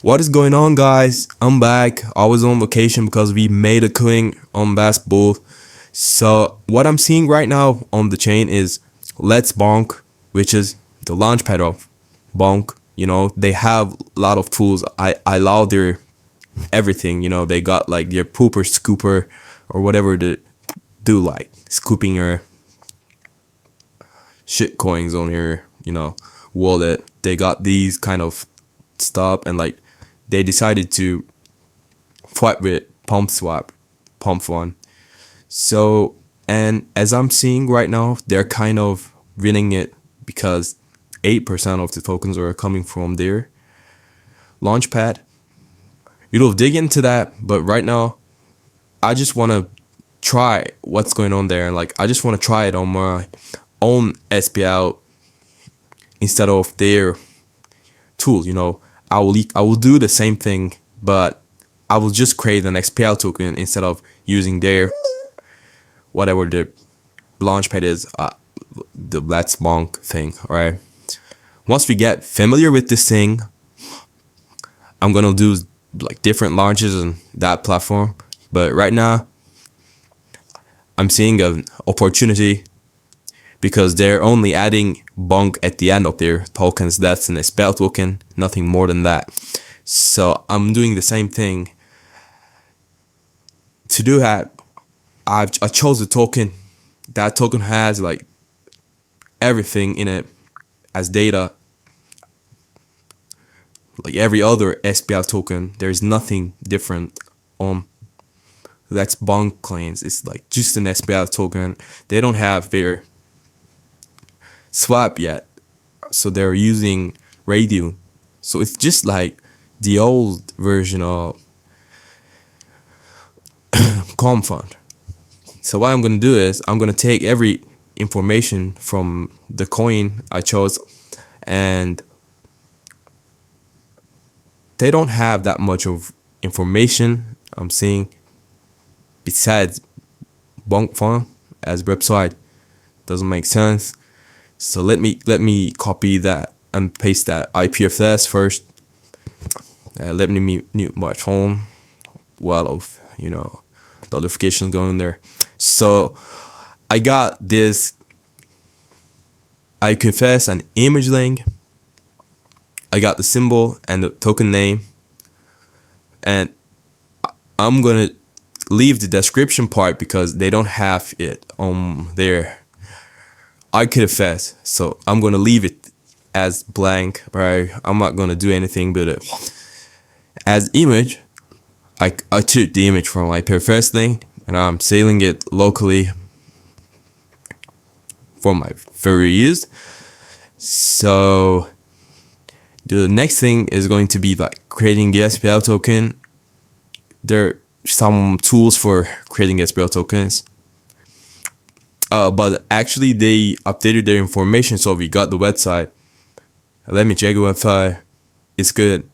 What is going on, guys? I'm back. I was on vacation because we made a coin on Bull. So what I'm seeing right now on the chain is Let's Bonk, which is the launchpad of Bonk. You know, they have a lot of tools. I love their everything. You know, they got like their pooper scooper or whatever they do, like scooping your shit coins on your, wallet. They got these kind of stuff, and like they decided to fight with Pump.fun. So, and as I'm seeing right now, they're kind of winning it because 8% of the tokens are coming from their launchpad. You'll dig into that, but right now, I just want to try what's going on there, and like I just want to try it on my own SPL instead of their tool. You know, I will do the same thing, but I will just create an SPL token instead of using their whatever the launchpad is, the Let's Bonk thing. All right. Once we get familiar with this thing, I'm gonna do like different launches on that platform. But right now, I'm seeing an opportunity because they're only adding Bonk at the end of their tokens. That's an SPL token, nothing more than that. So I'm doing the same thing. To do that, I chose a token. That token has like everything in it as data. Like every other SPL token, there's nothing different on Let's Bonk coins. It's like just an SPL token. They don't have their swap yet, so they're using Raydium. So it's just like the old version of Coinfast. So what I'm gonna do is I'm gonna take every information from the coin I chose, and they don't have that much of information I'm seeing besides Bonk.fun as website. Doesn't make sense. So let me copy that and paste that IP address first. Let me mute my phone while of notifications going there. So I got this IP address and image link. I got the symbol and the token name, and I'm gonna leave the description part because they don't have it on their AXIOM, so I'm gonna leave it as blank. Right, I'm not gonna do anything but it. As image, I took the image from my first thing, and I'm saving it locally for my very use. So the next thing is going to be like creating the SPL token. There are some tools for creating SPL tokens. But actually they updated their information, so we got the website. Let me check the website. It's good.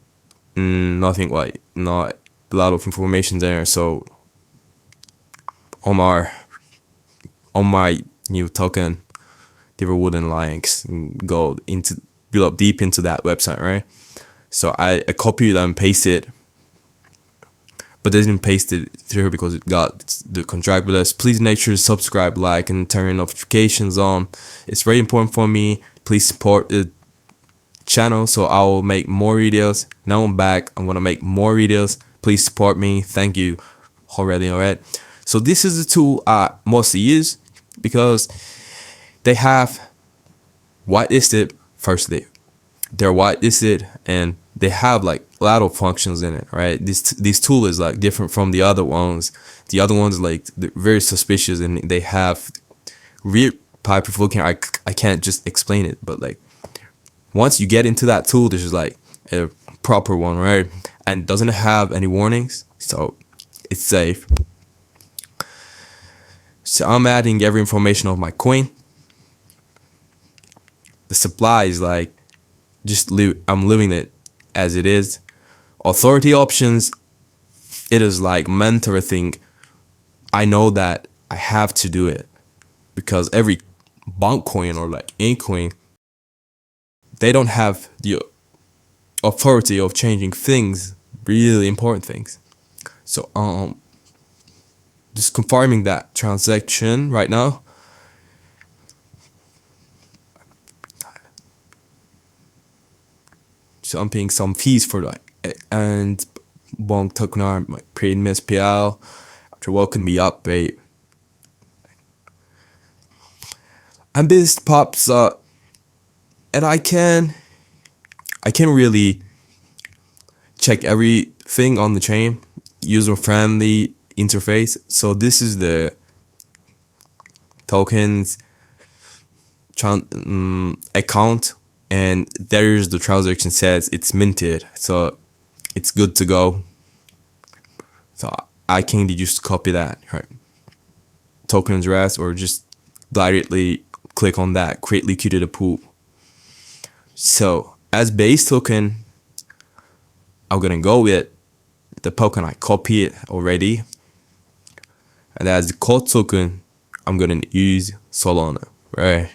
Nothing like, not a lot of information there. So on my new token, there wouldn't links go into build up deep into that website, right? So I copied and pasted, but they didn't paste it through because it got the contract with us. Please make sure to subscribe, like, and turn notifications on. It's very important for me. Please support the channel so I will make more videos. Now I'm back. I'm gonna make more videos. Please support me. Thank you already. All right. So this is the tool I mostly use because they have whitelisted. Firstly, they're whitelisted and they have like a lot of functions in it, right? This tool is like different from the other ones. The other ones like they're very suspicious and they have real pipe looking. I can't just explain it, but like once you get into that tool, this is like a proper one, right? And doesn't have any warnings, so it's safe. So I'm adding every information of my coin. The supply is like I'm leaving it as it is. Authority options, it is like mentor thing. I know that I have to do it because every Bonk coin or like any coin, they don't have the authority of changing things, really important things. So just confirming that transaction right now. So I'm paying some fees for that, and Bonk token my premium SPL after woken me up, babe. And this pops up, and I can really check everything on the chain, user-friendly interface. So this is the tokens account, and there's the transaction says it's minted, so it's good to go. So I can just copy that, right? Token address, or just directly click on that, create liquidity pool. So as base token, I'm gonna go with the token I copy it already, and as the code token, I'm gonna use Solana, right?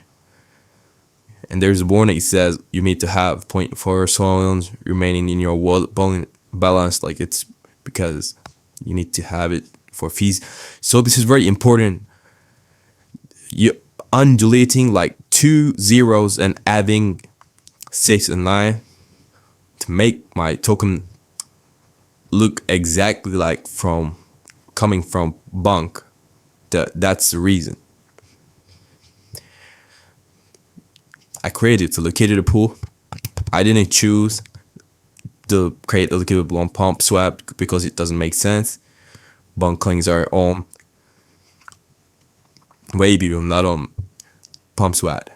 And there's a warning, it says you need to have 0.4 Solana remaining in your wallet balance, like it's because you need to have it for fees. So this is very important. You undulating like 2 zeros and adding 6 and 9 to make my token look exactly like coming from Bonk. That's the reason. I created the liquidity pool. I didn't choose to create a liquidity pool on Pump swap because it doesn't make sense. Bonk coins are on Raydium, not on Pump swap.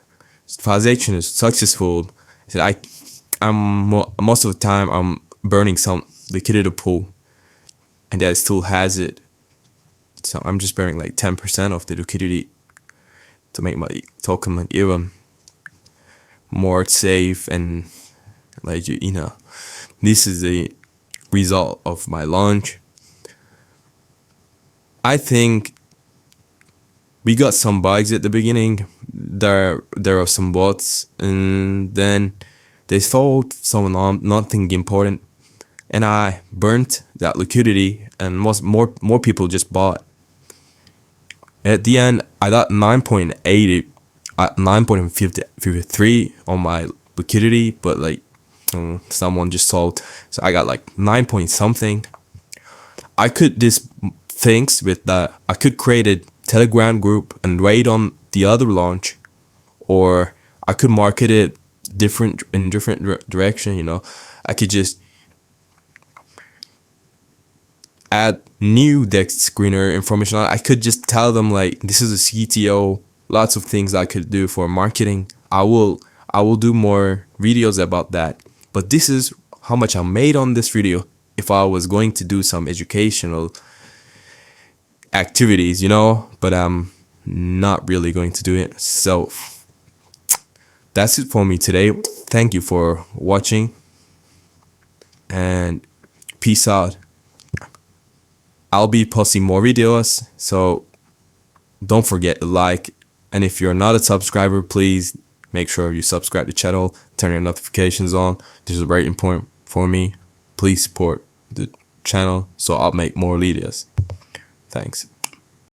Transaction is successful. So I'm most of the time I'm burning some liquidity pool, and that still has it. So I'm just burning like 10% of the liquidity to make my token even more safe, and like you know, this is the result of my launch. I think we got some bugs at the beginning. There are some bots, and then they sold some nothing important, and I burnt that liquidity, and more people just bought. At the end, I got 9.80 at 9.53 on my liquidity, but like someone just sold, so I got like 9 point something. I could things with that. I could create a Telegram group and wait on the other launch, or I could market it in different direction. You know, I could just add new Dexscreener information. I could just tell them like this is a CTO. Lots of things I could do for marketing. I will do more videos about that. But this is how much I made on this video. If I was going to do some educational activities, you know, but I'm not really going to do it. So that's it for me today. Thank you for watching, and peace out. I'll be posting more videos, so don't forget to like. And if you're not a subscriber, please make sure you subscribe to the channel, turn your notifications on. This is very important for me. Please support the channel so I'll make more videos. Thanks.